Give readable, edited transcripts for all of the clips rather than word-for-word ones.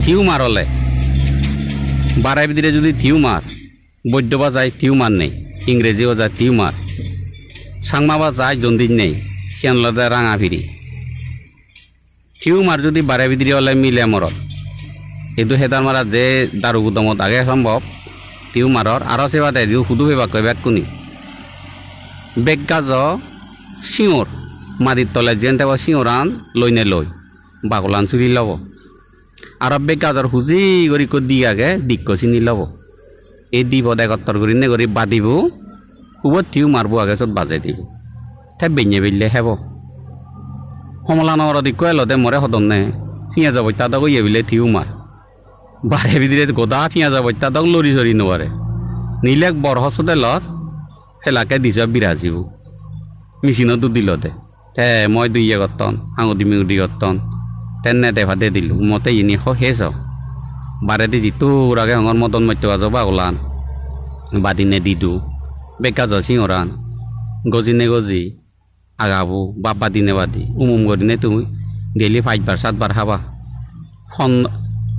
tumour হলে বাড়াই ভিতরে যদি টিউমার বৈদ্য বা যায় টিউমার নেই ইংরেজিও যায় টিউমার সাংমা বা যায় জন্দিন নেই সিয়ানলদে রাঙা ফিরি টিউমার যদি বাড়াই ভিতরে হলে মিলে মরত কিন্তু হেদার মারা যে দারু গুদমত আগে সম্ভব টিউমারর আরও সেবা দেয় দিও শুধু বেবা কয় ব্যাকুনি বেগ গাজ শিওর মাটির তলে যেন দেব শিওরান লইনে লই বাগলান চুরি লব আর বেগ গাজর হুজি করি দি আগে দিক চিনি লব এই দিব দেখত্তর করি নে করি বাদিব খুব টিউমারবো আগে চত বাজাই দিব তাই বেñে বেললে হেব সমলানৰ দিক এলতে মৰে সদম নে পিঁয়াজ বৈতাদক ইয়ে বিলে টিউমার বাৰে ভিতরে গোদা পিঁয়াজ বৈতাদক লৰি চৰি নোৱাৰে নীলেক বৰহচতে লত হেলাকে দিছ বিৰাজিব মেচিনতো দিলতে তে মই দুইয়ে গতন আঙুঠি মিঙুঠি গতন তেনে দেভাদে দিলোঁ মতে ইনি শেষ বাৰে দি যিটো আগে হঙৰ মদন মধ্য গাজ বাগলান বাদিনে দিদু বেকাজ সিংহরান গজিনে গজি আগাবো বাবা দিনে বাদি গদিনে তুমি ডেলি 5বার 7বার খাবা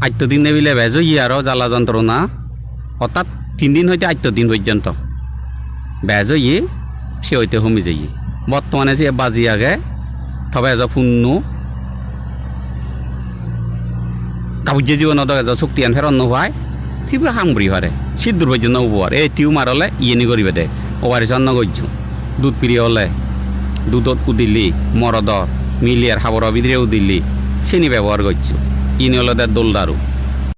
আত্য দিনে বিলে বেজ আর জ্বালা যন্ত্রণা হঠাৎ 3 দিন হইতে 8 দিন পর্যন্ত বেজ সে হইতে কমি যাই বর্তমানে সে বাজি আগে তবে এজ ফুন্নু কাবুজ্য জীবনত এজ শক্তি আন ফেরন নয় ঠিক হামবরি হারে সিদ্ধুর পর্যন্ত উপহার এই টিউমার হলে ইয়ে করিবে দে অপারেশন নগর্য দুধ প্রিয় হলে দুধত উদিলি মরদ মিলিয়ার হাবর ভিতরে উদিলি চিনি ব্যবহার করছো ইনি হলো দোল দারু